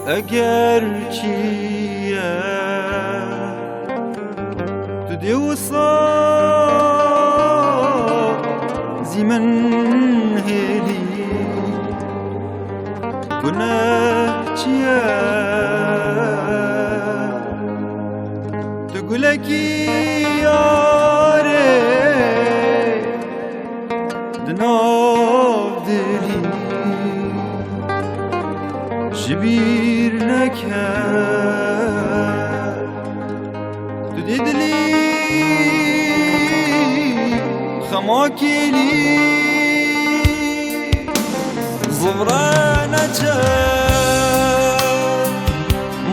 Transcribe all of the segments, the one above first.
اگر چیه تو دیوسا زمن هلی گناه چیه تو گلکی یاره دناف دلی جبیر نکرد تو دیدلی خماکیلی زوران جد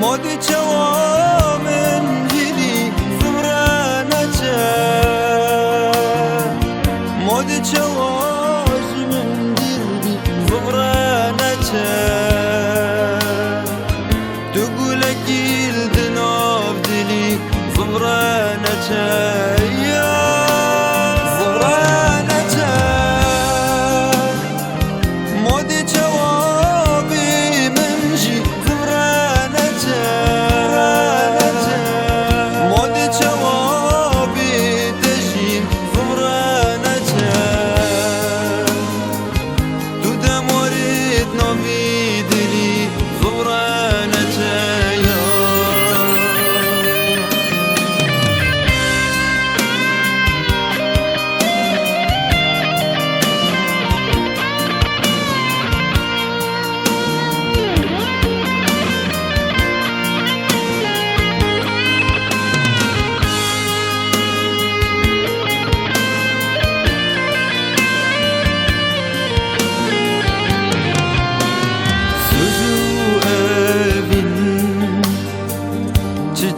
مادی چوامن هیلی زوران جد مادی چوامن هیلی زوران جد تقول أكيد دناف دلي زمرانة يا زمرانة مودي جوابي منجي زمرانة مودي جوابي تجيب زمرانة تدمرت نومي دلي زمرانة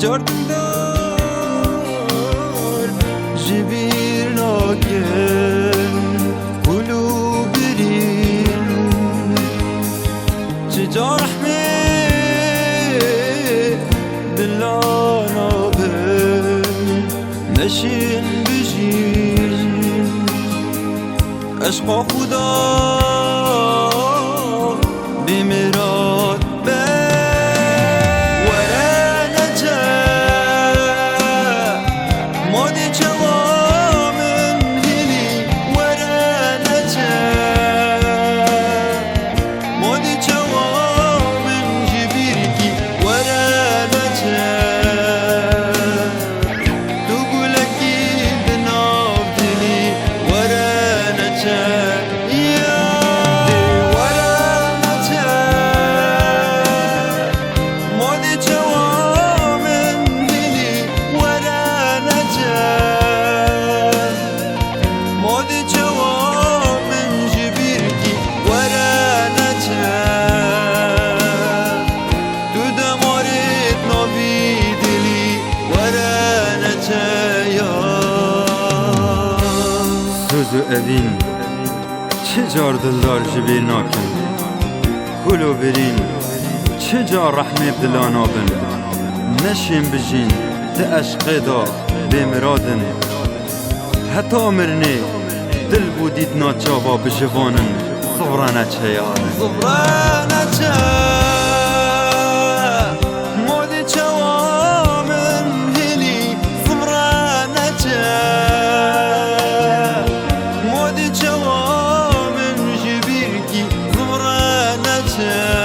جردار جبیر ناکن کلو برین چجا رحمه دلانا بن نشین بجین عشقا خدا بمیراد سوزو اوین چه جار دلدار جبیر ناکن کلو برین چه جار رحمه دلانا بن نشین بجین ده عشق دا بمرادن حتی مرنه دل بودید ناچاوا بجوانن صبرانه چه یاره صبرانه چه مودی چوامن هلی صبرانه چه مودی چوامن جبیر کی صبرانه چه